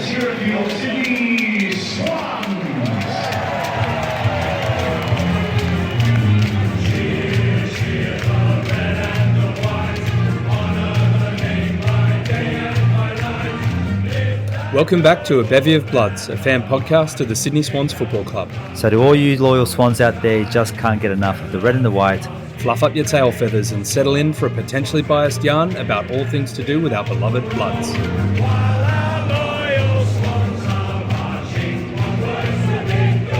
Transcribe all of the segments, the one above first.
cheer for your Sydney Swans. Cheer, cheer the red and the white, honour the name by day and by night. Welcome back to A Bevy of Bloods, a fan podcast of the Sydney Swans Football Club. So to all you loyal Swans out there, you just can't get enough of the red and the white. Fluff up your tail feathers and settle in for a potentially biased yarn about all things to do with our beloved Bloods. While our loyal Swans are marching onwards to victory.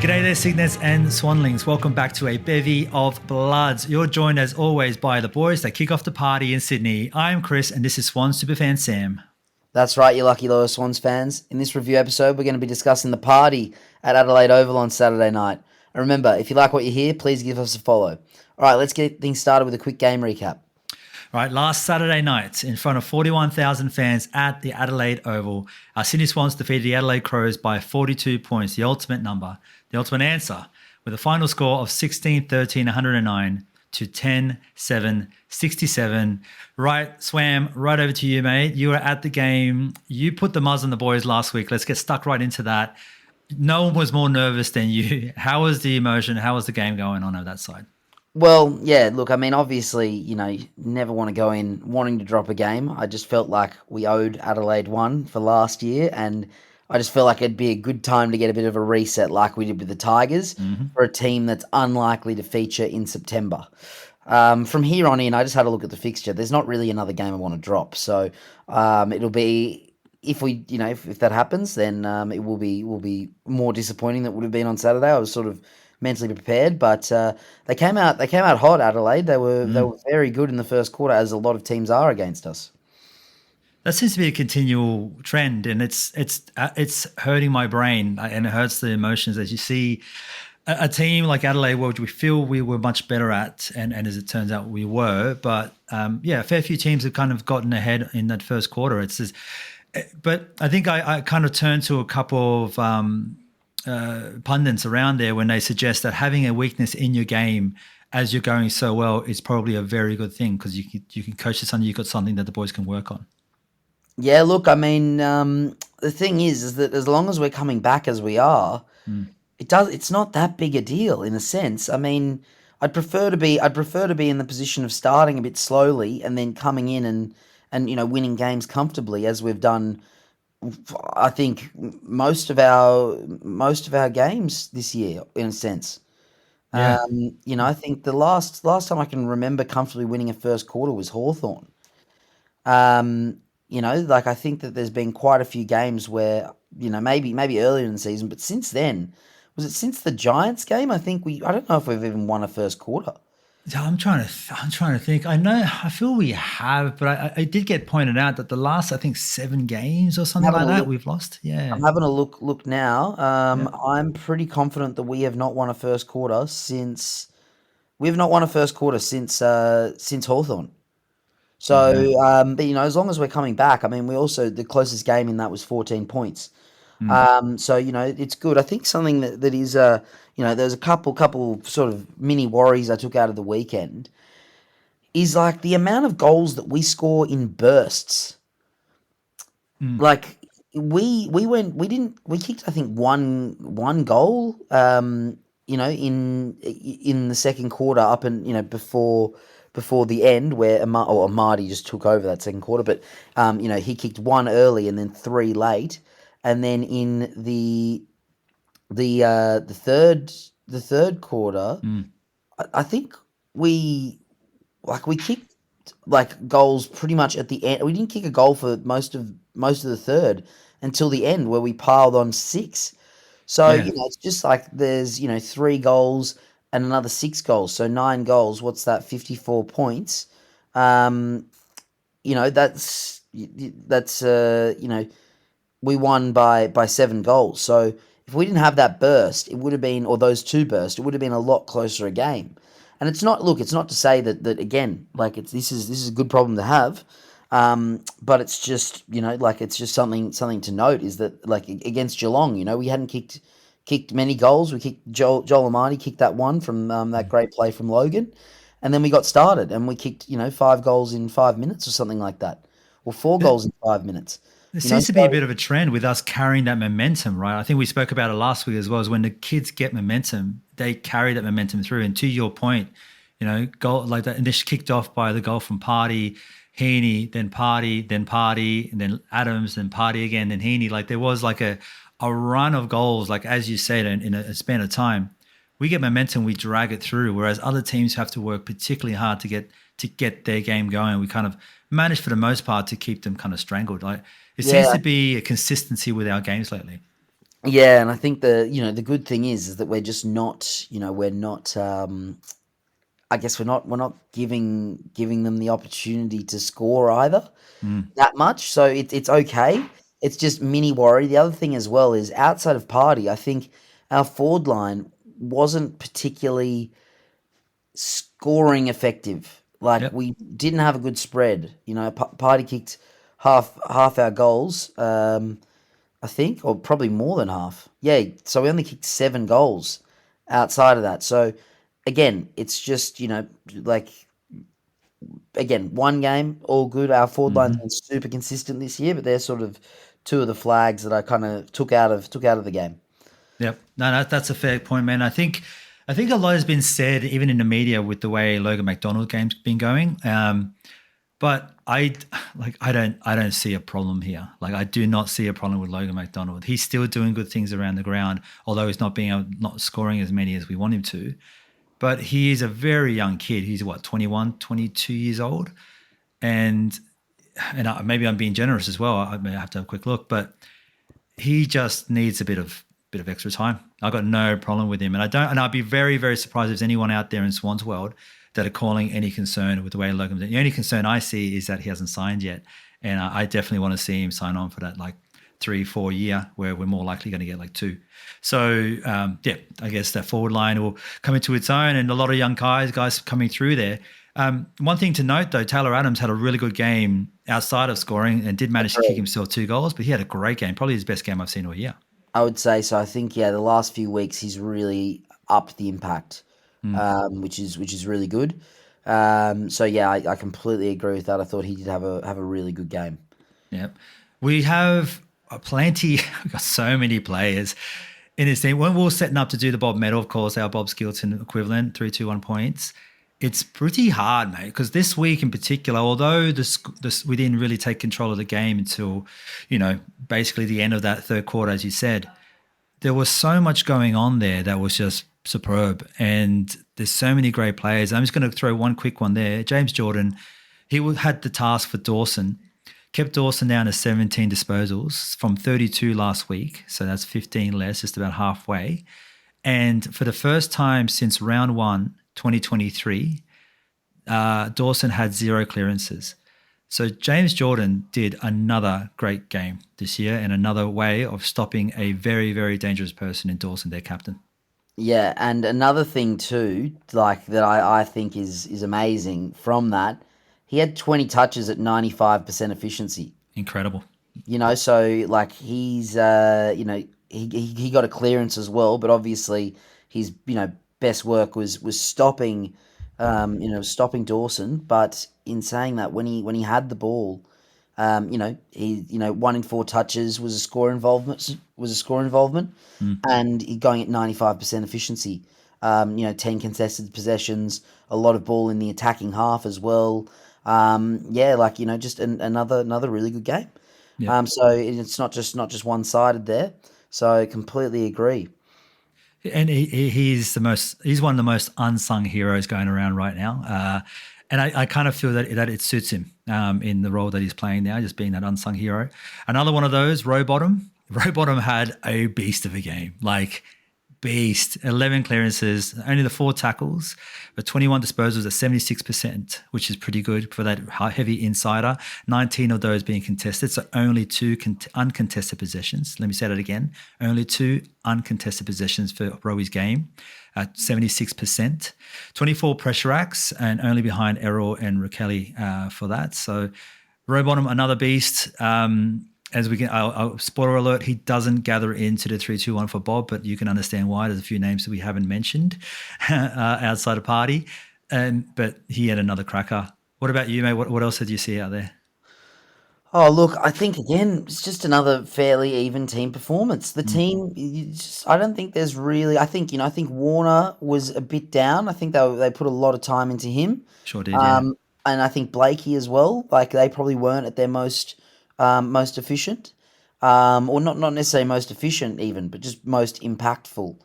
G'day there, Cygnets and Swanlings. Welcome back to A Bevy of Bloods. You're joined as always by the boys that kick off the party in Sydney. I'm Chris and this is Swans Superfan Sam. That's right, you lucky loyal Swans fans. In this review episode, we're going to be discussing the party at Adelaide Oval on Saturday night. And remember, if you like what you hear, please give us a follow. All right, let's get things started with a quick game recap. Right, last Saturday night, in front of 41,000 fans at the Adelaide Oval, our Sydney Swans defeated the Adelaide Crows by 42 points, the ultimate number, the ultimate answer, with a final score of 16-13-109 to 10-7, 67. Right, Swam, right over to you, mate. You were at the game. You put the muzz on the boys last week. Let's get stuck right into that. No one was more nervous than you. How was the emotion? How was the game going on that side? Well, yeah, look, I mean, obviously, you never want to go in wanting to drop a game. I just felt like we owed Adelaide one for last year, and I just felt like it'd be a good time to get a bit of a reset like we did with the Tigers for a team that's unlikely to feature in September. From here on in, I just had a look at the fixture. There's not really another game I want to drop. So it'll be, if we, if that happens, then it will be more disappointing than it would have been on Saturday. I was sort of mentally prepared, but they came out hot, Adelaide. They were very good in the first quarter, as a lot of teams are against us. That seems to be a continual trend, and it's hurting my brain, and it hurts the emotions as you see a team like Adelaide, which we feel we were much better at, and as it turns out we were. But a fair few teams have kind of gotten ahead in that first quarter. But I think I kind of turned to a couple of pundits around there when they suggest that having a weakness in your game as you're going so well is probably a very good thing, because you can coach this under, you've got something that the boys can work on. Yeah, look, I mean, the thing is that as long as we're coming back as we are, it's not that big a deal in a sense. I mean, I'd prefer to be in the position of starting a bit slowly and then coming in and winning games comfortably, as we've done. I think most of our games this year, in a sense. Yeah. I think the last time I can remember comfortably winning a first quarter was Hawthorn. I think that there's been quite a few games where, maybe earlier in the season, but since then, was it since the Giants game? I don't know if we've even won a first quarter. I'm trying to think. I feel we have, but I did get pointed out that the last, I think, 7 games or something like that, we've lost. Yeah. I'm having a look now. I'm pretty confident that we have not won a first quarter since Hawthorn. So, but as long as we're coming back, I mean, the closest game in that was 14 points. So, it's good. I think something that is, there's a couple sort of mini worries I took out of the weekend is like the amount of goals that we score in bursts. Like we kicked, I think, one goal, in the second quarter up and, before the end, where Amadi just took over that second quarter, but he kicked 1 early and then 3 late, and then in the third quarter, I think we kicked goals pretty much at the end. We didn't kick a goal for most of the third until the end, where we piled on 6. So it's just like there's 3 goals and another 6 goals, so 9 goals. What's that? 54 points. We won by 7 goals. So if we didn't have that burst, it would have been, or those 2 bursts, it would have been a lot closer a game. And it's not to say that again, like this is a good problem to have. But it's just, it's just something to note is that, like, against Geelong, we hadn't kicked many goals. We kicked Joel Amadi kicked that one from that great play from Logan, and then we got started and we kicked 5 goals in 5 minutes or something like that. or 4 goals in 5 minutes. There You know, seems to be a so bit of a trend with us carrying that momentum, right? I think we spoke about it last week as well. Is when the kids get momentum, they carry that momentum through. And to your point, goal like that initially kicked off by the goal from Party, Heaney, then Party, and then Adams, then Party again, then Heaney. Like there was like a run of goals, like as you said, in a span of time. We get momentum, we drag it through, whereas other teams have to work particularly hard to get their game going. We kind of manage for the most part to keep them kind of strangled. Like it seems yeah, to be a consistency with our games lately. yeah, and I think the good thing is that we're just not, we're not. I guess we're not giving them the opportunity to score either that much. So it's okay. It's just mini worry. The other thing as well is outside of Party, I think our forward line wasn't particularly scoring effective. Like Yep. we didn't have a good spread. Party kicked half our goals. I think, or probably more than half. Yeah, so we only kicked 7 goals outside of that. So again, it's just like again, one game, all good. Our forward line's been super consistent this year, but they're sort of two of the flags that I kind of took out of the game. Yep. No, that's a fair point, man. I think a lot has been said, even in the media, with the way Logan McDonald game's been going. But I don't see a problem here. Like I do not see a problem with Logan McDonald. He's still doing good things around the ground, although he's not scoring as many as we want him to. But he is a very young kid. He's 21, 22 years old, and maybe I'm being generous as well. I may have to have a quick look, but he just needs a bit of extra time. I've got no problem with him, and I'd be very, very surprised if there's anyone out there in Swans world that are calling any concern with the way Logan's. The only concern I see is that he hasn't signed yet, and I definitely want to see him sign on for that 3-4 year where we're more likely going to get 2. So I guess that forward line will come into its own, and a lot of young guys coming through there. One thing to note though, Taylor Adams had a really good game outside of scoring and did manage to kick himself 2 goals, but he had a great game, probably his best game I've seen all year. I would say so. I think the last few weeks he's really upped the impact, which is really good. So yeah, I completely agree with that. I thought he did have a really good game. Yep. We have plenty, we've got so many players in this team. When we were setting up to do the Bob Medal, of course, our Bob Skilton equivalent, 3-2-1 points, it's pretty hard, mate, because this week in particular, although we didn't really take control of the game until, basically the end of that third quarter, as you said, there was so much going on there that was just superb. And there's so many great players. I'm just going to throw one quick one there. James Jordan, he had the task for Dawson, kept Dawson down to 17 disposals from 32 last week. So that's 15 less, just about halfway. And for the first time since round 1, 2023, Dawson had 0 clearances. So James Jordan did another great game this year and another way of stopping a very, very dangerous person in Dawson, their captain. Yeah, and another thing too, that I think is amazing from that, he had 20 touches at 95% efficiency. Incredible. So he's he got a clearance as well, but obviously his best work was stopping stopping Dawson. But in saying that, when he had the ball, he 1 in 4 touches was a score involvement, and he going at 95% efficiency. 10 contested possessions, a lot of ball in the attacking half as well. Just another really good game. Yeah. So it's not just one sided there. So I completely agree. And he's one of the most unsung heroes going around right now. And I kind of feel that it suits him in the role that he's playing now, just being that unsung hero. Another one of those, Rowbottom. Rowbottom had a beast of a game, beast. 11 clearances, only the 4 tackles, but 21 disposals at 76%, which is pretty good for that heavy insider. 19 of those being contested, so only 2 uncontested possessions. Let me say that again. Only 2 uncontested possessions for Rowy's game at 76%. 24 pressure acts, and only behind Errol and Rakelli for that. So Rowbottom, another beast. As we can, I'll spoiler alert, he doesn't gather into the 3-2-1 for Bob, but you can understand why. There's a few names that we haven't mentioned outside of Party, but he had another cracker. What about you, mate? What else did you see out there? Oh, look, I think again, it's just another fairly even team performance. The Mm, team, I don't think there's really. I think I think Warner was a bit down. I think they put a lot of time into him, sure did, yeah. um, and I think Blakey as well. Like they probably weren't at their most efficient, or not necessarily most efficient even, but just most impactful.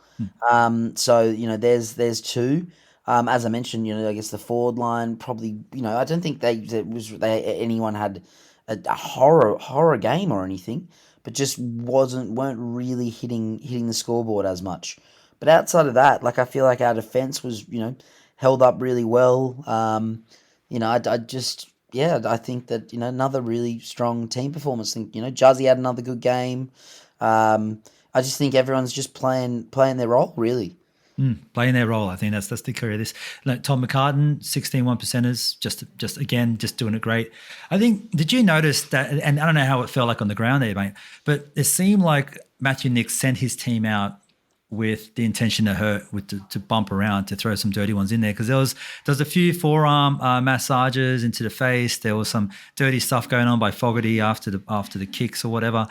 Mm. So there's two. As I mentioned, I guess the forward line probably. I don't think anyone had a horror game or anything, but just weren't really hitting the scoreboard as much. But outside of that, like I feel like our defense was held up really well. I just I think that another really strong team performance. I think Juzzy had another good game. I just think everyone's just playing their role really. Playing their role, I think that's the key of this. Like Tom McCartan, 16 1%ers, just again, just doing it great. I think, did you notice that, and I don't know how it felt like on the ground there, mate, but it seemed like Matthew Nix sent his team out with the intention to hurt, to bump around, to throw some dirty ones in there, because there was a few forearm massages into the face. There was some dirty stuff going on by Fogarty after the kicks or whatever.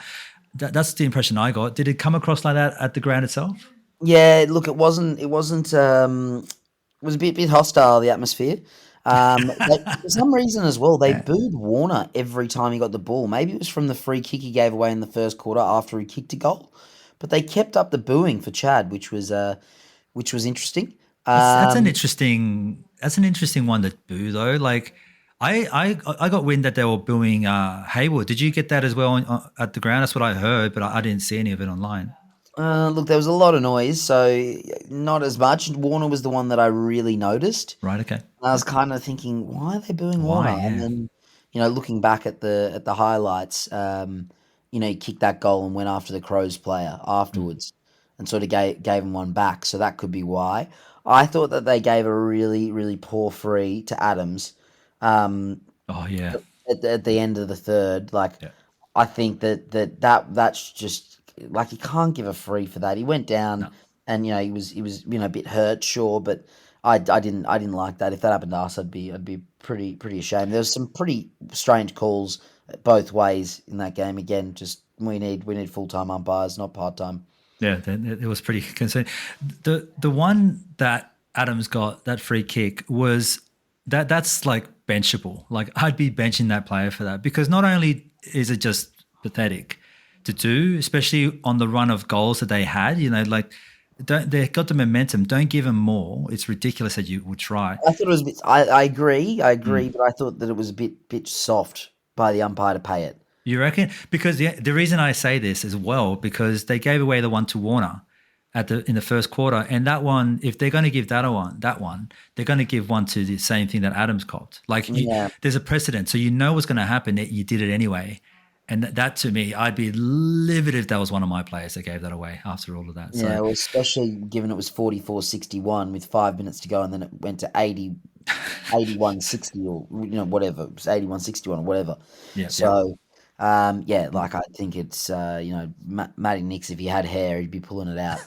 That's the impression I got. Did it come across like that at the ground itself? Yeah, look, it wasn't. It wasn't. It was a bit hostile, the atmosphere. For some reason as well, they Yeah. booed Warner every time he got the ball. Maybe it was from the free kick he gave away in the first quarter after he kicked a goal, but they kept up the booing for Chad, which was interesting. That's an Um, interesting one to boo though. Like I got wind that they were booing Hayward. Did you get that as well at the ground? That's what I heard, but I didn't see any of it online. Look, there was a lot of noise, so not as much. Warner was the one that I really noticed. Right? Okay. I was kind of thinking, why are they booing Why? Warner? And Yeah. then, looking back at the highlights, he kicked that goal and went after the Crows player Mm. afterwards, and sort of gave him one back. So that could be why. I thought that they gave a really really poor free to Adams, um, Oh yeah. at the end of the third. Like Yeah. I think that's just like you can't give a free for that. He went down, No. and he was a bit hurt, sure, but I didn't like that. If that happened to us, I'd be pretty ashamed. There was some pretty strange calls both ways in that game. Again, just we need full time umpires, not part time. Yeah. It was pretty concerning. The one that Adams got, that free kick, was that's like benchable. Like I'd be benching that player for that, because not only is it just pathetic to do, especially on the run of goals that they had. Like they got the momentum. Don't give them more. It's ridiculous that you would try. I thought it was a bit. I agree, Mm. but I thought that it was a bit soft by the umpire to pay it. You reckon? Because the reason I say this as well, because they gave away the one to Warner in the first quarter, and that one, if they're going to give that one, they're going to give one to the same thing that Adams copped. Like Yeah. there's a precedent, so you know what's going to happen. That you did it anyway, and that to me, I'd be livid if that was one of my players that gave that away after all of that. Yeah, So well, especially given it was 44-61 with 5 minutes to go, and then it went to 81-60 or whatever. It was 81-61 or whatever. yeah, yeah. So, yeah, like I think it's Matty Nix, if he had hair, he'd be pulling it out.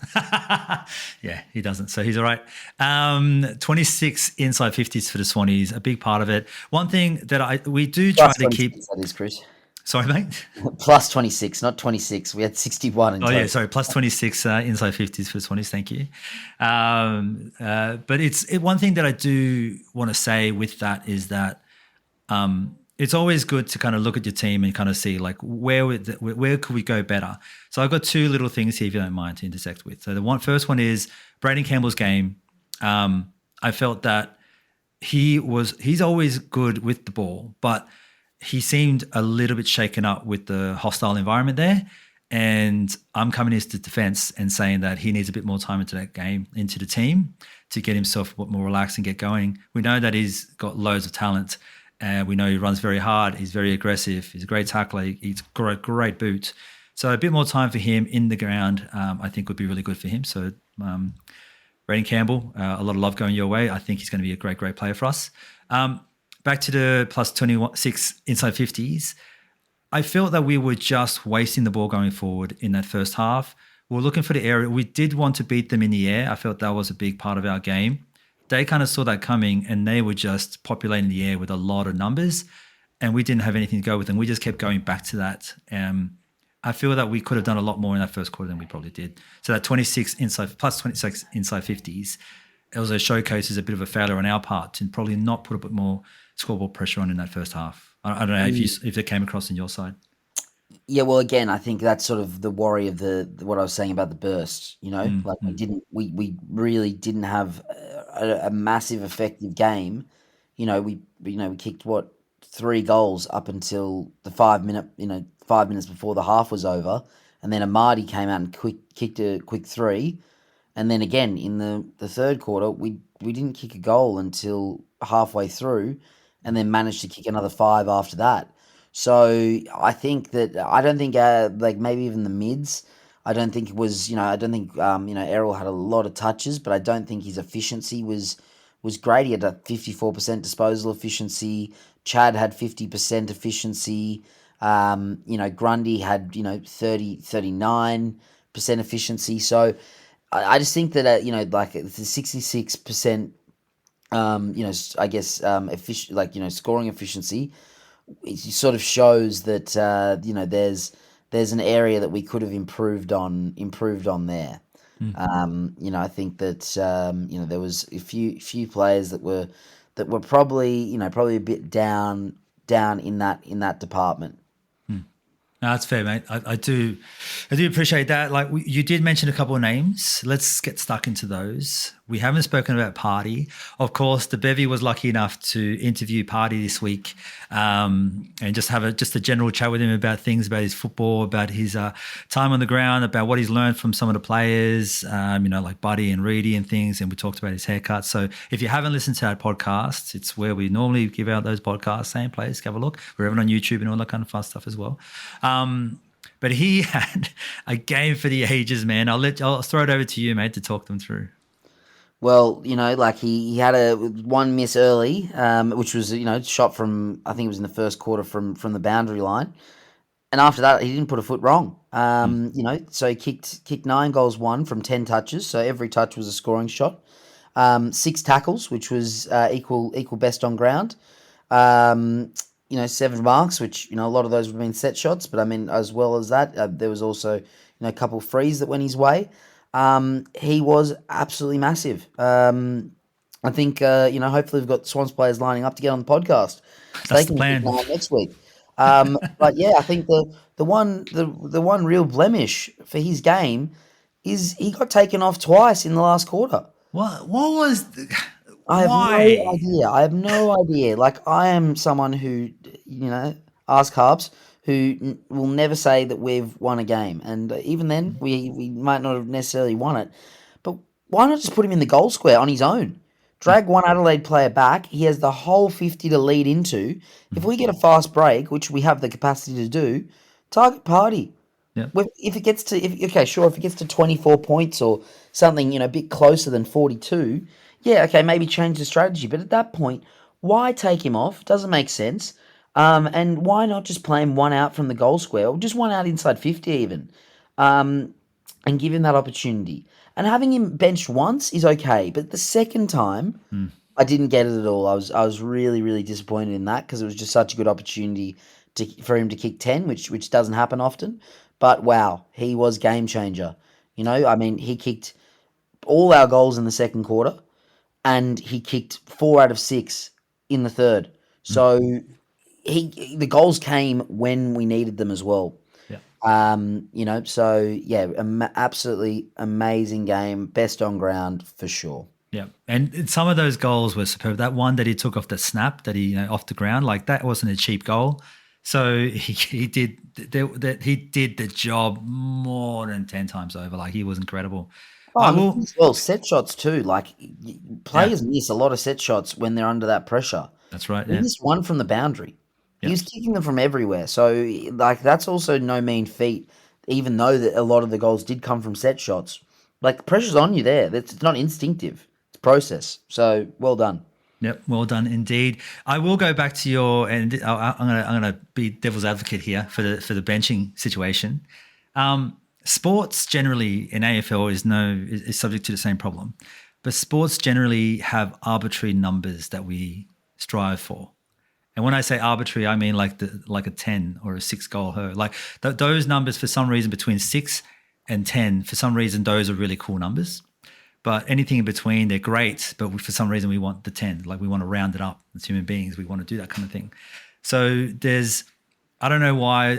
Yeah, he doesn't. So he's all right. 26 inside 50s for the Swannies, a big part of it. One thing that we do try Plus to keep. 26, that is, Chris. Sorry, mate. Plus 26, not 26. We had 61 in Oh total. yeah, sorry. Plus 26 inside 50s for the Swannies. Thank you. But one thing that I do want to say with that is that it's always good to kind of look at your team and kind of see like where could we go better. So I've got two little things here, if you don't mind, to intersect with. So the first one is Braden Campbell's game. I felt that he's always good with the ball, but he seemed a little bit shaken up with the hostile environment there. And I'm coming into the defense and saying that he needs a bit more time into that game, into the team, to get himself more relaxed and get going. We know that he's got loads of talent. We know he runs very hard. He's very aggressive. He's a great tackler. He's got great boots. So a bit more time for him in the ground, I think, would be really good for him. So Braden Campbell, a lot of love going your way. I think he's going to be a great player for us. Back to the plus 26 inside 50s. I felt that we were just wasting the ball going forward in that first half. We were looking for the area. We did want to beat them in the air. I felt that was a big part of our game. They kind of saw that coming, and they were just populating the air with a lot of numbers. and we didn't have anything to go with, and we just kept going back to that. I feel that we could have done a lot more in that first quarter than we probably did. So that 26 inside plus 26 inside 50s, it also showcases a bit of a failure on our part to probably not put a bit more scoreboard pressure on in that first half. I don't know if it came across on your side. Yeah, well, again, I think that's sort of the worry of what I was saying about the burst. Like we really didn't have a massive effective game. We kicked 3 goals up until the 5 minute, 5 minutes before the half was over, and then Amadi came out and kicked a quick 3, and then again in the third quarter we didn't kick a goal until halfway through, and then managed to kick another 5 after that. So I think that I don't think like maybe even the mids. I don't think it was I don't think Errol had a lot of touches, but I don't think his efficiency was great. He had a 54% disposal efficiency. Chad had 50% efficiency. Grundy had 39% efficiency. So I just think that like the 66% I guess scoring efficiency, it sort of shows that there's an area that we could have improved on there. I think that there was a few players that were probably a bit down in that department. No, that's fair, mate. I do appreciate that. Like you did mention a couple of names. Let's get stuck into those. We haven't spoken about Party. Of course, the Bevy was lucky enough to interview Party this week, and just have a general chat with him about things, about his football, about his time on the ground, about what he's learned from some of the players, like Buddy and Reedy and things. And we talked about his haircut. So if you haven't listened to that podcast, it's where we normally give out those podcasts. Same place, have a look. We're even on YouTube and all that kind of fun stuff as well. But he had a game for the ages, man. I'll throw it over to you, mate, to talk them through. Well, like he had one miss early, which was shot from, I think it was in the first quarter from the boundary line, and after that he didn't put a foot wrong. So he kicked 9 goals, 1 from 10 touches. So every touch was a scoring shot. 6 tackles, which was equal best on ground. 7 marks, which a lot of those would have been set shots, but I mean, as well as that, there was also a couple of frees that went his way. He was absolutely massive. I think hopefully we've got Swans players lining up to get on the podcast. So That's the plan. Next week. But yeah, I think the one real blemish for his game is he got taken off twice in the last quarter. What was? I have Why? no idea. I have no idea. Like, I am someone who, ask Harbs, who will never say that we've won a game. And even then, we might not have necessarily won it. But why not just put him in the goal square on his own? Drag one Adelaide player back. He has the whole 50 to lead into. If we get a fast break, which we have the capacity to do, target Party. Yeah. If it gets to 24 points or something, a bit closer than 42, yeah, okay, maybe change the strategy. But at that point, why take him off? Doesn't make sense. And why not just play him one out from the goal square, or just one out inside 50 even, and give him that opportunity. And having him benched once is okay, but the second time, I didn't get it at all. I was really, really disappointed in that, because it was just such a good opportunity for him to kick 10, which doesn't happen often. But wow, he was game changer. I mean, he kicked all our goals in the second quarter, and he kicked 4 out of 6 in the third. So the goals came when we needed them as well. Yeah. So yeah, absolutely amazing game, best on ground for sure. Yeah, and some of those goals were superb. That one that he took off the snap, that he off the ground, like that wasn't a cheap goal. So he did the job more than 10 times over. Like, he was incredible. Well, set shots too. Like, players miss a lot of set shots when they're under that pressure. That's right. He Yeah. missed one from the boundary. Yeah. He was kicking them from everywhere. So, like, that's also no mean feat, even though that a lot of the goals did come from set shots. Like, the pressure's on you there. It's not instinctive. It's process. So, well done. Yep, well done indeed. I will go back to your, and I'm gonna be devil's advocate here for the benching situation. Sports generally in AFL is subject to the same problem, but sports generally have arbitrary numbers that we strive for, And when I say arbitrary, I mean like a 10 or a 6-goal her. Like those numbers, for some reason, between 6 and 10, for some reason, those are really cool numbers. But anything in between, they're great. But for some reason, we want the 10. Like we want to round it up as human beings. We want to do that kind of thing. So I don't know why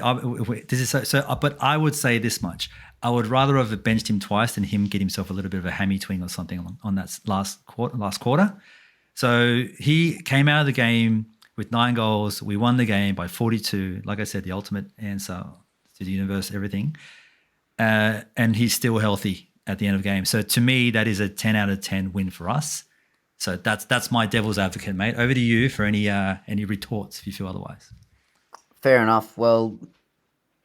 this is but I would say this much. I would rather have benched him twice than him get himself a little bit of a hammy twing or something on that last quarter. So he came out of the game with 9 goals. We won the game by 42. Like I said, the ultimate answer to the universe, everything. And he's still healthy at the end of the game. So to me, that is a 10 out of 10 win for us. So that's my devil's advocate, mate. Over to you for any retorts if you feel otherwise. Fair enough. Well,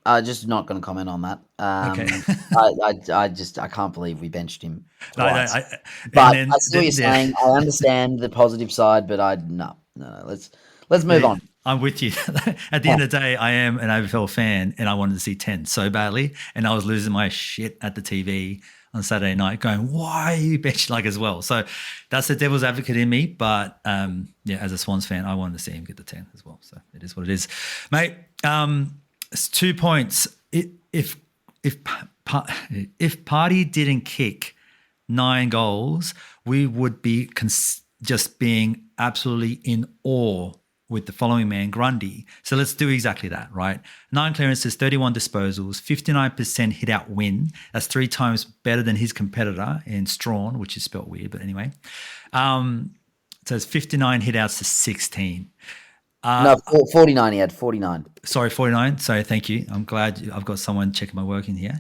I'm just not going to comment on that. Okay. I can't believe we benched him. No, But I see what you're yeah. saying. I understand the positive side, but no. Let's move on. I'm with you. At the end of the day, I am an AFL fan and I wanted to see 10 so badly. And I was losing my shit at the TV on Saturday night going, why are you benching like as well? So that's the devil's advocate in me. But as a Swans fan, I wanted to see him get the 10 as well. So it is what it is. Mate, it's 2 points. If Party didn't kick 9 goals, we would be just being absolutely in awe with the following man, Grundy. So let's do exactly that, right? 9 clearances, 31 disposals, 59% hit out win. That's 3 times better than his competitor in Strawn, which is spelt weird, but anyway. So it's 59 hit outs to 16. No, 49. He had 49. Sorry, 49. So thank you. I'm glad I've got someone checking my work in here.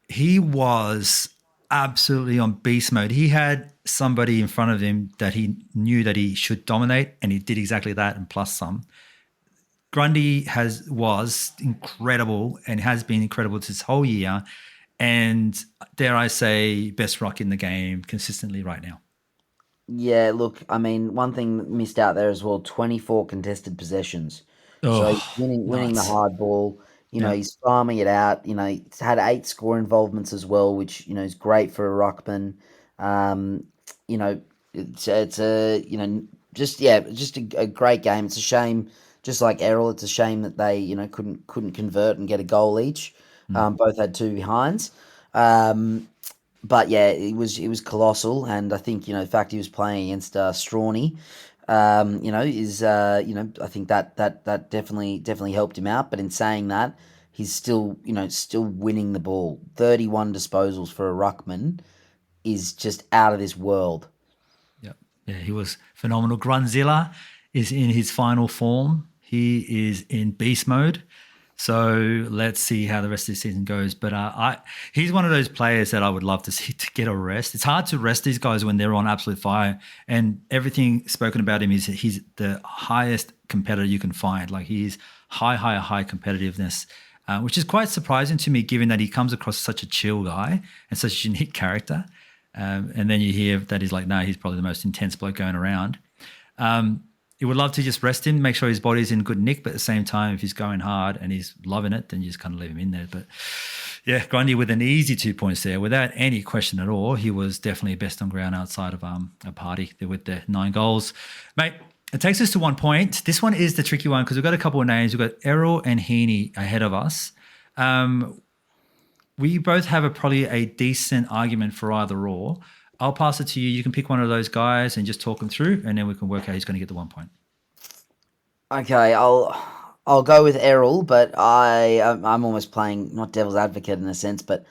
He was absolutely on beast mode. He had somebody in front of him that he knew that he should dominate, and he did exactly that and plus some. Grundy was incredible and has been incredible this whole year, and dare I say, best ruck in the game consistently right now. Yeah, look, I mean, one thing that missed out there as well, 24 contested possessions. So he's winning the hard ball. He's farming it out. He's had 8 score involvements as well, which, is great for a ruckman. It's just a great game. It's a shame, just like Errol, it's a shame that they, couldn't convert and get a goal each. Both had 2 behinds. But yeah, it was colossal, and I think the fact he was playing against Strawny, I think that definitely helped him out. But in saying that, he's still winning the ball. 31 disposals for a ruckman is just out of this world. Yeah, he was phenomenal. Grunzilla is in his final form. He is in beast mode. So let's see how the rest of the season goes. But he's one of those players that I would love to see to get a rest. It's hard to rest these guys when they're on absolute fire. And everything spoken about him is he's the highest competitor you can find. Like he's high competitiveness, which is quite surprising to me given that he comes across such a chill guy and such a unique character. And then you hear that he's like, no, he's probably the most intense bloke going around. You would love to just rest him, make sure his body's in good nick, but at the same time, if he's going hard and he's loving it, then you just kind of leave him in there. But yeah, Grundy with an easy 2 points there, without any question at all. He was definitely best on ground outside of a Party there with the 9 goals. Mate, it takes us to 1 point. This one is the tricky one because we've got a couple of names. We've got Errol and Heaney ahead of us. We both have probably a decent argument for either or. I'll pass it to you. You can pick one of those guys and just talk them through, and then we can work out who's going to get the 1 point. Okay, I'll go with Errol, but I'm almost playing not devil's advocate in a sense, but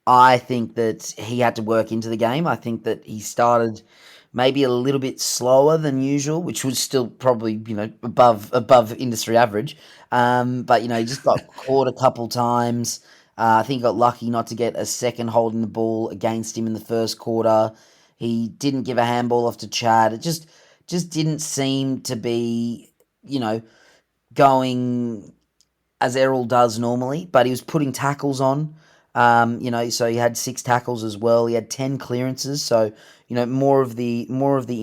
I think that he had to work into the game. I think that he started maybe a little bit slower than usual, which was still probably above industry average. But he just got caught a couple times. I think he got lucky not to get a second holding the ball against him in the first quarter. He didn't give a handball off to Chad. It just didn't seem to be, going as Errol does normally. But he was putting tackles on, so he had 6 tackles as well. He had 10 clearances, so more of the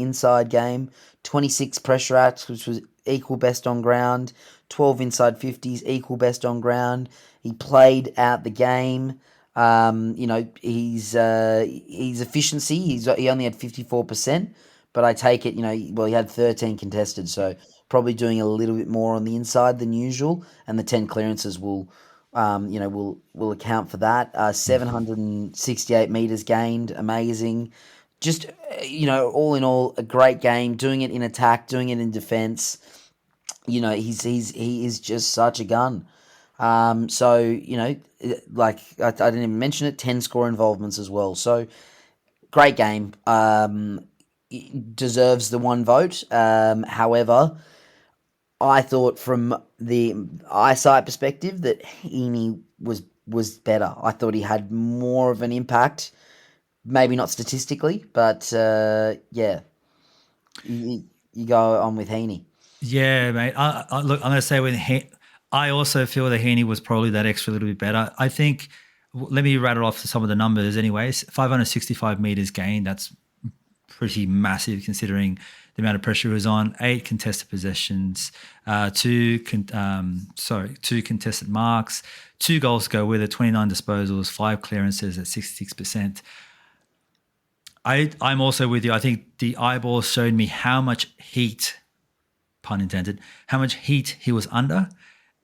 inside game. 26 pressure acts, which was equal best on ground. 12 inside 50s, equal best on ground. He played out the game. His efficiency, he only had 54%, but I take it, well, he had 13 contested, so probably doing a little bit more on the inside than usual, and the 10 clearances will account for that. 768 meters gained, amazing. Just all in all, a great game. Doing it in attack, doing it in defense. He is just such a gun. So like I didn't even mention it, 10 score involvements as well. So great game. Deserves the one vote. However, I thought from the eyesight perspective that Heaney was better. I thought he had more of an impact. Maybe not statistically, but yeah, you go on with Heaney. Yeah, mate. Look, I'm going to say I also feel that Heaney was probably that extra little bit better. I think, let me rattle off some of the numbers anyways. 565 meters gained. That's pretty massive considering the amount of pressure he was on. 8 contested possessions, 2 contested marks, 2 goals to go with it, 29 disposals, 5 clearances at 66%. I'm also with you. I think the eyeballs showed me how much heat, pun intended, how much heat he was under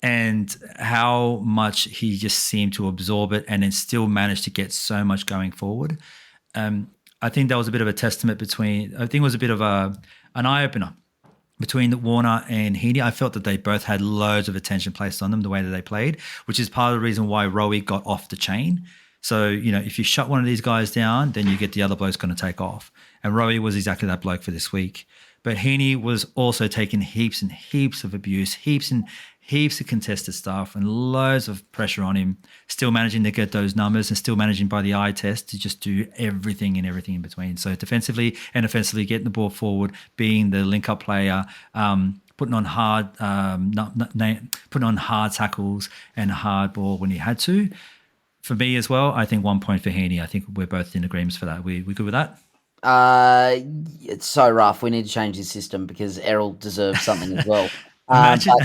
and how much he just seemed to absorb it and then still managed to get so much going forward. I think that was a bit of a testament I think it was a bit of an eye-opener between Warner and Heaney. I felt that they both had loads of attention placed on them the way that they played, which is part of the reason why Rowie got off the chain. So, if you shut one of these guys down, then you get the other bloke's going to take off. And Rowie was exactly that bloke for this week. But Heaney was also taking heaps and heaps of abuse, heaps and heaps of contested stuff and loads of pressure on him, still managing to get those numbers and still managing by the eye test to just do everything and everything in between. So defensively and offensively, getting the ball forward, being the link-up player, putting on hard tackles and hard ball when he had to. For me as well, I think 1 point for Heaney. I think we're both in agreement for that. We good with that? It's so rough. We need to change this system because Errol deserves something as well. Imagine,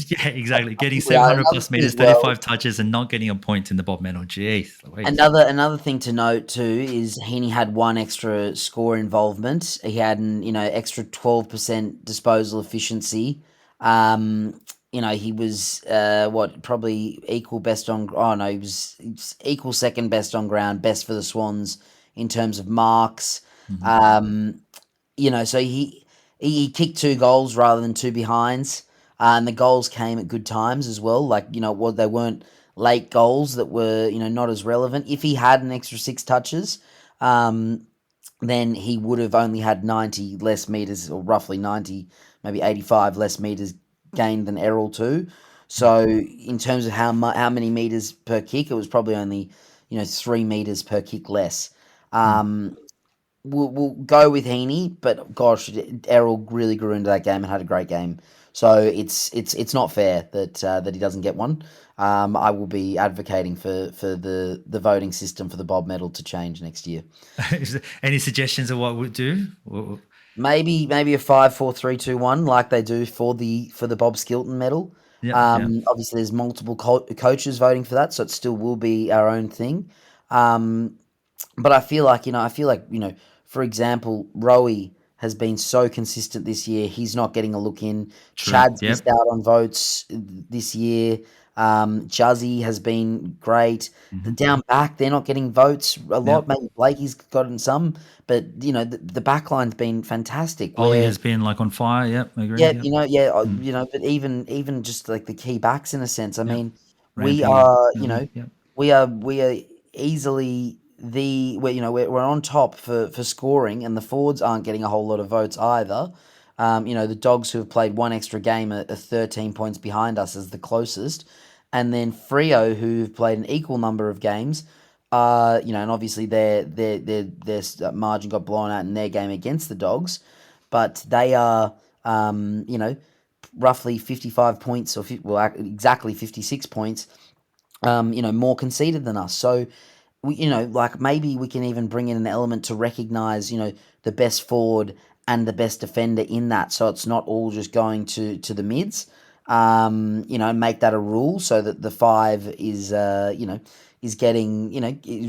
yeah, exactly. Getting 700 plus meters, 35 touches, and not getting a point in the Bob medal. Jeez. Another thing to note too is Heaney had 1 extra score involvement. He had an extra 12% disposal efficiency. He was probably equal best on. Oh no, he was equal second best on ground, best for the Swans in terms of marks. So he kicked 2 goals rather than 2 behinds, and the goals came at good times as well. They weren't late goals that were not as relevant. If he had an extra 6 touches, then he would have only had 90 less meters, or roughly 90, maybe 85 less meters gained than Errol too. So in terms of how many meters per kick, it was probably only 3 meters per kick less. We'll go with Heaney, but gosh, Errol really grew into that game and had a great game. So it's not fair that he doesn't get one. I will be advocating for the voting system for the Bob medal to change next year. Any suggestions of what we'd do? Maybe a 5-4-3-2-1 like they do for the Bob Skilton medal. Obviously, there's multiple coaches voting for that, so it still will be our own thing. But I feel like for example, Rowie has been so consistent this year. He's not getting a look in. True. Chad's missed out on votes this year. Juzzy has been great. The down back, they're not getting votes a lot. Maybe Blakey's gotten some, but the back line's been fantastic. Ollie has been on fire. Yep, I agree. But even just like the key backs in a sense. I mean, Ramping, we are we are easily we're on top for scoring, and the forwards aren't getting a whole lot of votes either. The Dogs, who have played 1 extra game, are 13 points behind us as the closest. And then Freo, who've played an equal number of games, and obviously their margin got blown out in their game against the Dogs, but they are, roughly 55 points, exactly 56 points, more conceded than us. So, maybe we can even bring in an element to recognise, the best forward and the best defender in that, so it's not all just going to the mids. Make that a rule so that the 5 is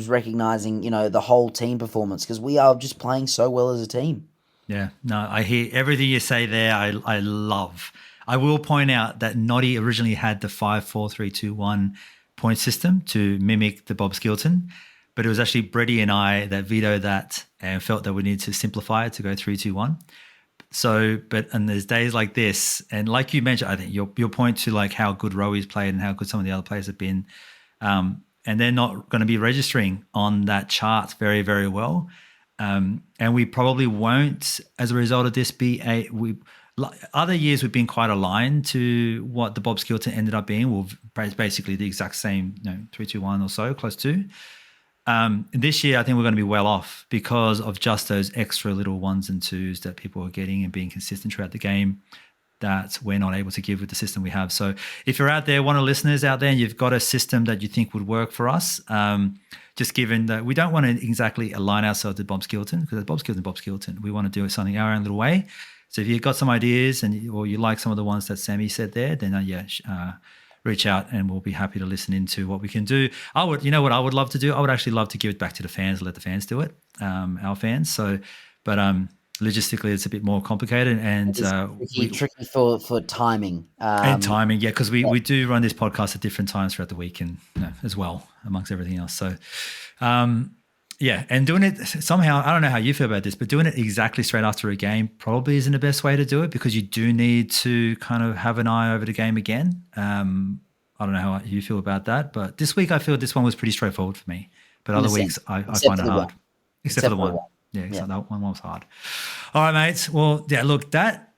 recognising, the whole team performance, because we are just playing so well as a team. Yeah, no, I hear everything you say there. I love. I will point out that Noddy originally had the 5-4-3-2-1 point system to mimic the Bob Skilton, but it was actually Brady and I that vetoed that and felt that we needed to simplify it to go 3-2-1. So, and there's days like this, and like you mentioned, I think your point to like how good Rowi's played and how good some of the other players have been, and they're not going to be registering on that chart very, very well. And we probably won't, as a result of this, other years we've been quite aligned to what the Bob Skilton ended up being. We're basically the exact same, 3-2-1 or so, close to. This year, I think we're going to be well off because of just those extra little ones and twos that people are getting and being consistent throughout the game that we're not able to give with the system we have. So if you're out there, one of the listeners out there, and you've got a system that you think would work for us, just given that we don't want to exactly align ourselves to Bob Skilton, because Bob Skilton. We want to do something our own little way. So if you've got some ideas or you like some of the ones that Sammy said there, then reach out and we'll be happy to listen into what we can do. What I would love to do? I would actually love to give it back to the fans, let the fans do it, our fans. So, but logistically, it's a bit more complicated and tricky for timing. And timing, yeah, because we do run this podcast at different times throughout the week and as well, amongst everything else. So, and doing it somehow, I don't know how you feel about this, but doing it exactly straight after a game probably isn't the best way to do it because you do need to kind of have an eye over the game again. I don't know how you feel about that, but this week I feel this one was pretty straightforward for me. But other weeks I find it hard. Except for the one. Yeah, that one was hard. All right, mates. Well, yeah, look, that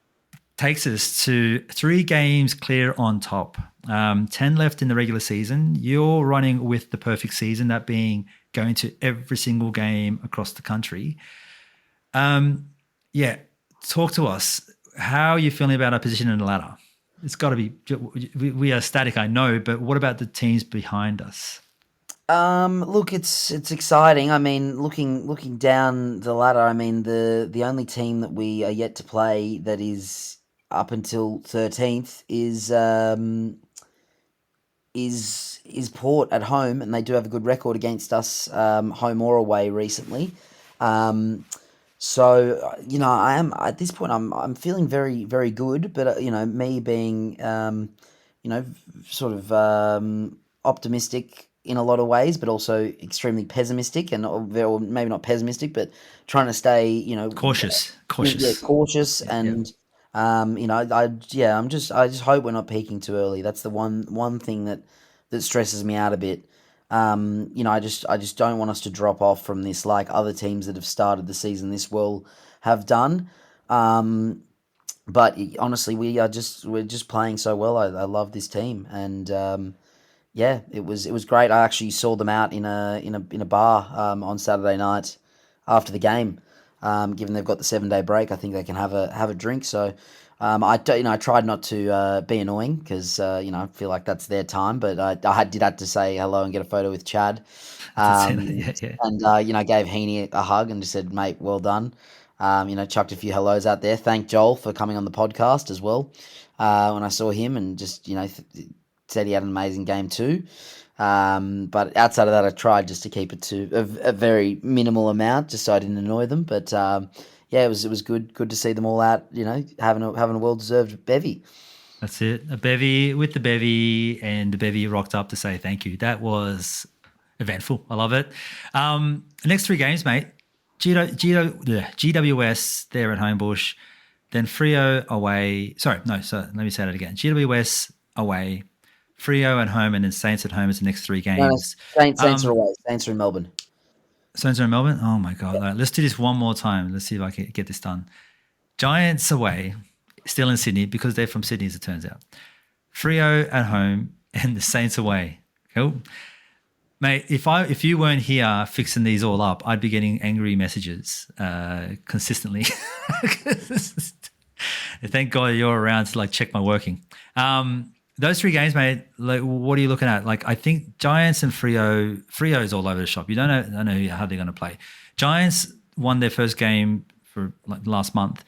takes us to 3 games clear on top. 10 left in the regular season. You're running with the perfect season, that being going to every single game across the country. Talk to us. How are you feeling about our position in the ladder? It's got to be, we are static, I know, but what about the teams behind us? Look, it's exciting. I mean, looking down the ladder, I mean, the only team that we are yet to play that is up until 13th is Port at home, and they do have a good record against us, home or away recently. So I am at this point. I'm feeling very, very good, but me being sort of optimistic in a lot of ways, but also extremely pessimistic, and or maybe not pessimistic, but trying to stay cautious. Cautious, and I just hope we're not peaking too early. That's the one thing that stresses me out a bit. I just don't want us to drop off from this like other teams that have started the season this well have done. But honestly, we're just playing so well. I love this team, and it was great. I actually saw them out in a bar on Saturday night after the game. Given they've got the 7-day break, I think they can have a drink. So I tried not to be annoying because I feel like that's their time. But I did have to say hello and get a photo with Chad, and gave Heaney a hug and just said, "Mate, well done." Chucked a few hellos out there. Thanked Joel for coming on the podcast as well when I saw him, and just said he had an amazing game too. But outside of that, I tried just to keep it to a very minimal amount, just so I didn't annoy them. But it was good to see them all out, having a well-deserved bevy. That's it, a bevy with the bevy, and the bevy rocked up to say thank you. That was eventful. I love it. Next 3 games, mate. GWS there at Homebush, then Freo away. Let me say that again. GWS away, Freo at home, and then Saints at home is the next 3 games. No, Saints are away. Saints are in Melbourne. Saints are in Melbourne? Oh, my God. All right, let's do this one more time. Let's see if I can get this done. Giants away, still in Sydney, because they're from Sydney, as it turns out. Freo at home, and the Saints away. Cool. Mate, if you weren't here fixing these all up, I'd be getting angry messages consistently. Thank God you're around to check my working. Those 3 games, mate, what are you looking at? I think Giants and Freo is all over the shop. You don't know how they're going to play. Giants won their first game for last month.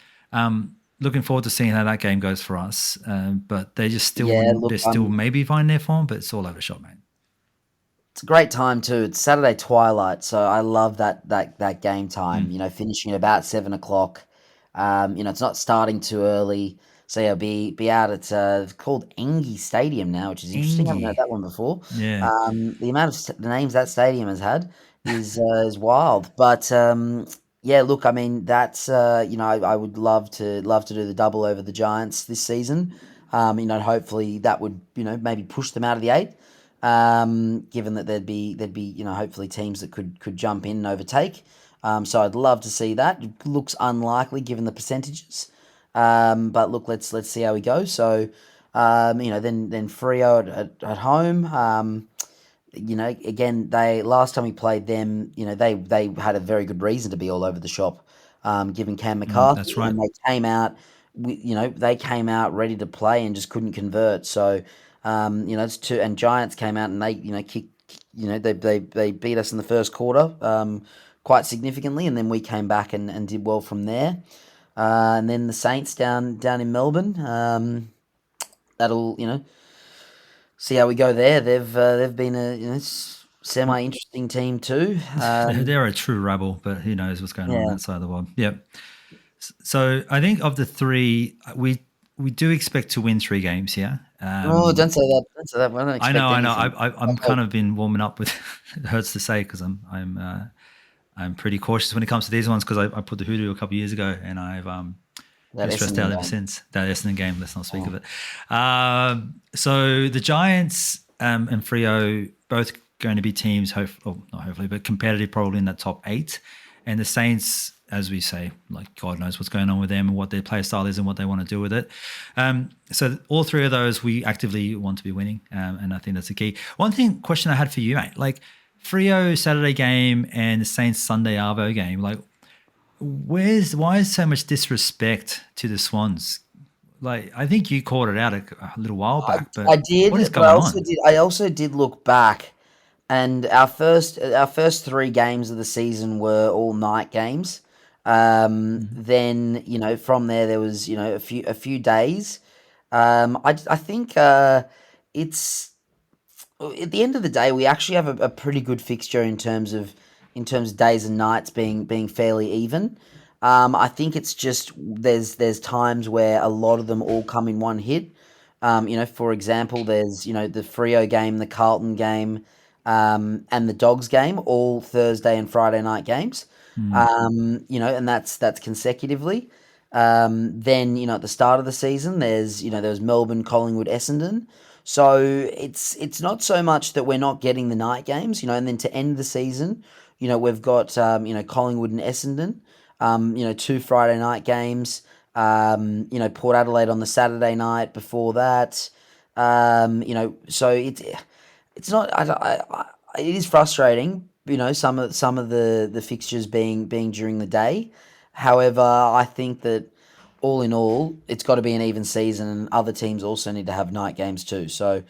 Looking forward to seeing how that game goes for us. But they're still maybe finding their form, but it's all over the shop, mate. It's a great time too. It's Saturday twilight, so I love that game time. Finishing at about 7 o'clock. It's not starting too early. So yeah, be out at it's called Engie Stadium now, which is interesting. I haven't heard Ingy. that one before. Yeah. The amount of the names that stadium has had is wild. But yeah, look, I mean that's I would love to do the double over the Giants this season. Hopefully that would maybe push them out of the eight. Given that there'd be hopefully teams that could jump in and overtake. So I'd love to see that. It looks unlikely given the percentages. But look, let's see how we go. So, then Freo at home. Again, they last time we played them, they had a very good reason to be all over the shop, given Cam That's McCarthy, right. and they came out, they came out ready to play and just couldn't convert. So, it's two, and Giants came out and they, kicked, they beat us in the first quarter, quite significantly, and then we came back and did well from there. And then the Saints down in Melbourne. That'll see how we go there. They've been a semi interesting team too. They're a true rebel, but who knows what's going on Yeah. that side of the world. Yep. So I think of the three, we do expect to win 3 games here. Oh, don't say that. Don't say that. I don't I expect know. anything. I'm kind of been warming up with. It hurts to say because I'm pretty cautious when it comes to these ones because I put the hoodoo a couple of years ago and I've That been stressed Essendon out ever game. since. That Essendon game. Let's not speak of it. So the Giants and Freo both going to be teams, not hopefully, but competitive, probably in that top 8. And the Saints, as we say, like God knows what's going on with them and what their play style is and what they want to do with it. So all 3 of those we actively want to be winning, and I think that's the key. One question I had for you, mate, like Freo Saturday game and the Saints Sunday Arvo game, like why is so much disrespect to the Swans? Like I think you called it out a little while back, but I did, what is but going on? I also did look back, and our first 3 games of the season were all night games. Then from there was a few days. I think it's at the end of the day we actually have a pretty good fixture in terms of days and nights being fairly even. I think it's just there's times where a lot of them all come in one hit. For example, there's the Freo game, the Carlton game, and the Dogs game, all Thursday and Friday night games. And that's consecutively. Then at the start of the season, there was Melbourne, Collingwood, Essendon. So it's not so much that we're not getting the night games, and then to end the season, we've got Collingwood and Essendon, 2 Friday night games, Port Adelaide on the Saturday night before that. So it's not. It is frustrating, some of the fixtures being during the day. However, I think that all in all, it's got to be an even season, and other teams also need to have night games too. So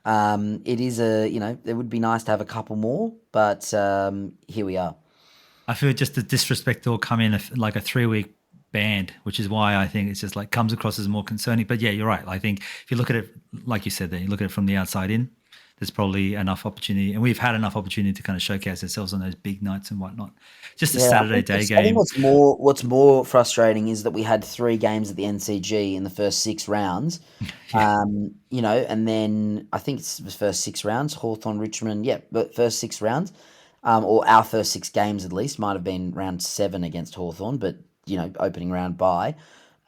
it is it would be nice to have a couple more, but here we are. I feel just the disrespect will come in like a 3-week band, which is why I think it's just like comes across as more concerning. But yeah, you're right. I think if you look at it, like you said there, you look at it from the outside in, there's probably enough opportunity, and we've had enough opportunity to kind of showcase ourselves on those big nights and whatnot. Just a Yeah, Saturday day I think game. what's more frustrating is that we had 3 games at the NCG in the first 6 rounds. Yeah. And then I think it's the first 6 rounds, Hawthorn, Richmond, yeah, but first 6 rounds, or our first 6 games at least, might have been round 7 against Hawthorn, but opening round bye.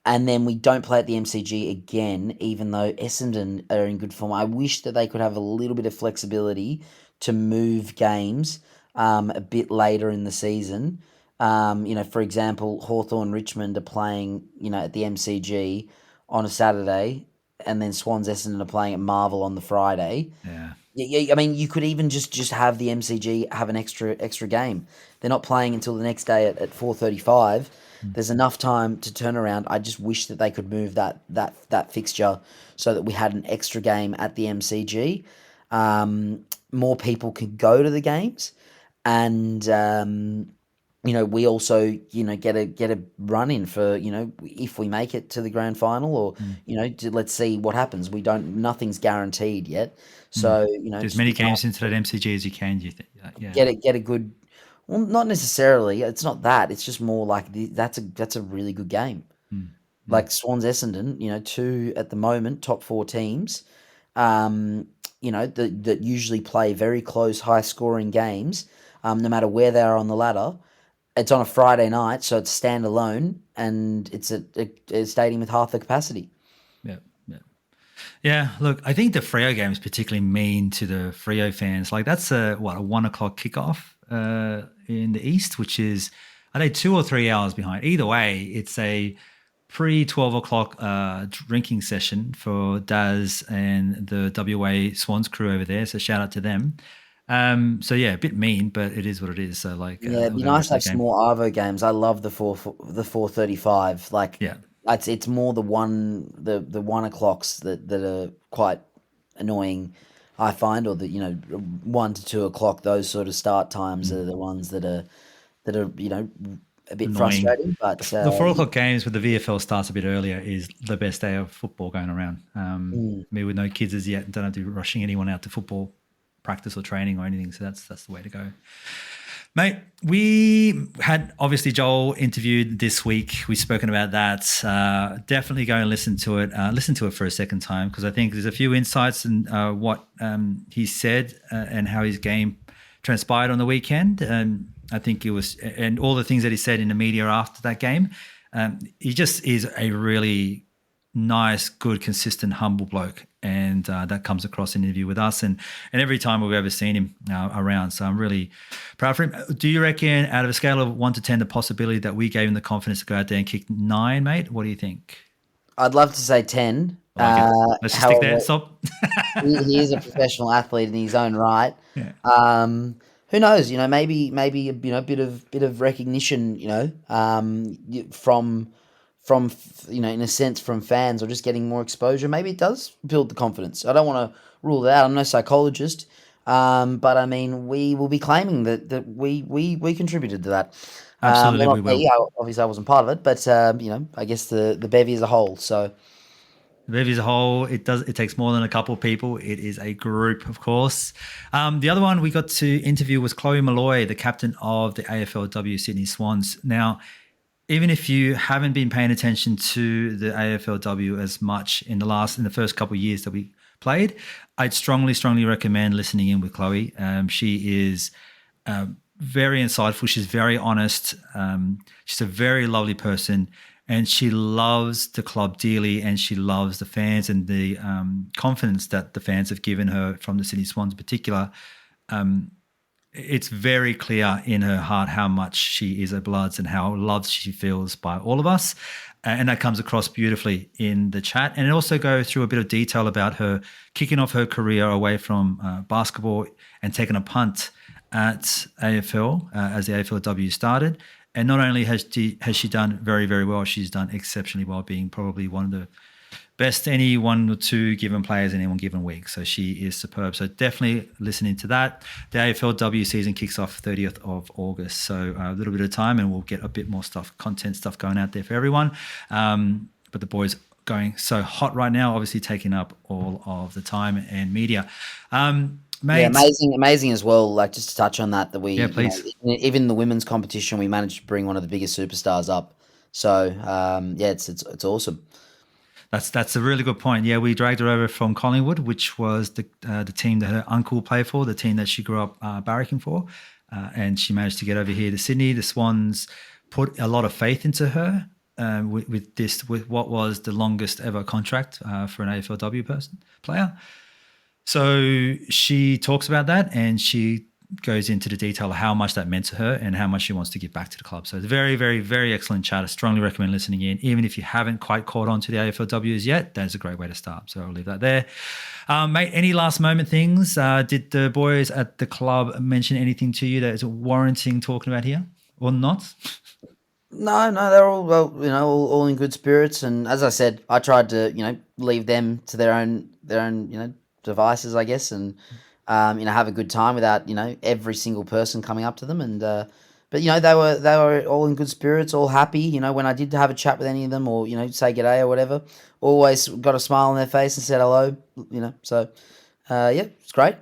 And then we don't play at the MCG again, even though Essendon are in good form. I wish that they could have a little bit of flexibility to move games a bit later in the season. For example, Hawthorn Richmond are playing, at the MCG on a Saturday, and then Swans Essendon are playing at Marvel on the Friday. Yeah. Yeah, I mean, you could even just have the MCG have an extra game. They're not playing until the next day at 4:35. There's enough time to turn around. I just wish that they could move that fixture so that we had an extra game at the MCG. More people could go to the games, and we also get a run in for if we make it to the grand final, or let's see what happens. Nothing's guaranteed yet, so As just many be nice games into that MCG as you can. Do you think? Yeah. get a good. Well, not necessarily. It's not that. It's just more like that's a really good game. like Swans Essendon, two at the moment, top four teams, that usually play very close, high scoring games, no matter where they are on the ladder. It's on a Friday night, so it's standalone, and it's a stadium with half the capacity. Yeah, yeah. Yeah, look, I think the Freo game is particularly mean to the Freo fans. Like that's a 1 o'clock kickoff in the East, which is I think 2 or 3 hours behind. Either way, it's a pre 12 o'clock drinking session for Daz and the WA Swans crew over there. So shout out to them. So yeah, a bit mean, but it is what it is. So like, Yeah, it'd be nice to have some more Arvo games. I love the 4:35. Like, Yeah. it's more the 1 o'clocks that are quite annoying, I find, or the 1 to 2 o'clock. Those sort of start times are the ones that are a bit Annoying. frustrating. But The 4 o'clock games with the VFL starts a bit earlier is the best day of football going around. Me with no kids as yet, don't have to be rushing anyone out to football practice or training or anything. So that's the way to go. Mate, we had obviously Joel interviewed this week. We've spoken about that. Definitely go and listen to it. Listen to it for a second time because I think there's a few insights in what he said and how his game transpired on the weekend. I think it was, and all the things that he said in the media after that game. He just is a really nice, good, consistent, humble bloke. And that comes across in the interview with us and every time we've ever seen him around. So I'm really proud for him. Do you reckon out of a scale of 1 to 10, the possibility that we gave him the confidence to go out there and kick 9, mate? What do you think? I'd love to say 10. Let's just stick there. Stop. he is a professional athlete in his own right. Yeah. Who knows? Maybe a bit of recognition. From in a sense from fans or just getting more exposure, maybe it does build the confidence. I don't want to rule it out. I'm no psychologist, but I mean we will be claiming that we contributed to that. Absolutely, we will. Obviously, I wasn't part of it, but I guess the bevy as a whole. So. The bevy as a whole, it takes more than a couple of people. It is a group, of course. The other one we got to interview was Chloe Malloy, the captain of the AFLW Sydney Swans. Now, even if you haven't been paying attention to the AFLW as much in the first couple of years that we played, I'd strongly, strongly recommend listening in with Chloe. She is very insightful. She's very honest. She's a very lovely person. And she loves the club dearly and she loves the fans and the confidence that the fans have given her from the Sydney Swans in particular. It's very clear in her heart how much she is a Bloods and how loved she feels by all of us. And that comes across beautifully in the chat. And it also goes through a bit of detail about her kicking off her career away from basketball and taking a punt at AFL as the AFLW started. And not only has she done very, very well, she's done exceptionally well, being probably one of the best any 1 or 2 given players in any one given week. So she is superb. So definitely listening to that. The AFLW season kicks off 30th of August. So a little bit of time and we'll get a bit more content stuff going out there for everyone. But the boys going so hot right now, obviously taking up all of the time and media. Mate. Yeah, amazing as well. Like just to touch on that we, please. Even the women's competition, we managed to bring one of the biggest superstars up. So it's awesome. That's a really good point. Yeah, we dragged her over from Collingwood, which was the team that her uncle played for, the team that she grew up barracking for, and she managed to get over here to Sydney. The Swans put a lot of faith into her with what was the longest ever contract for an AFLW player. So she talks about that and she goes into the detail of how much that meant to her and how much she wants to give back to the club. So it's a very, very, very excellent chat. I strongly recommend listening in. Even if you haven't quite caught on to the AFLWs yet, that's a great way to start. So I'll leave that there. Mate, any last moment things? Did the boys at the club mention anything to you that is warranting talking about here or not? No, they're all all in good spirits. And as I said, I tried to leave them to their own devices, I guess, and have a good time without every single person coming up to them. And but they were all in good spirits, all happy. When I did have a chat with any of them or say g'day or whatever, always got a smile on their face and said hello. So it's great.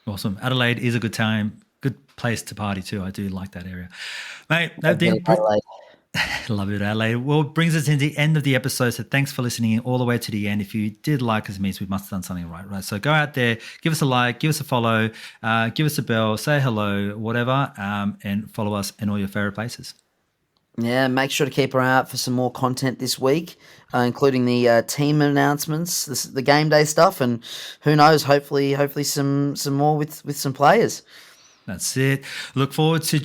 Awesome. Adelaide is a good time, good place to party too. I do like that area, mate. Love it, Adelaide. Well, it brings us into the end of the episode. So thanks for listening all the way to the end. If you did like us, it means we must have done something right? So go out there, give us a like, give us a follow, give us a bell, say hello, whatever, and follow us in all your favorite places. Yeah, make sure to keep an eye out for some more content this week, including the team announcements, the game day stuff, and who knows, hopefully some more with some players. That's it. Look forward to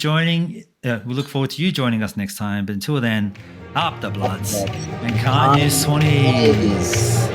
we look forward to you joining us next time. But until then, up the Bloods and can't you Swannies.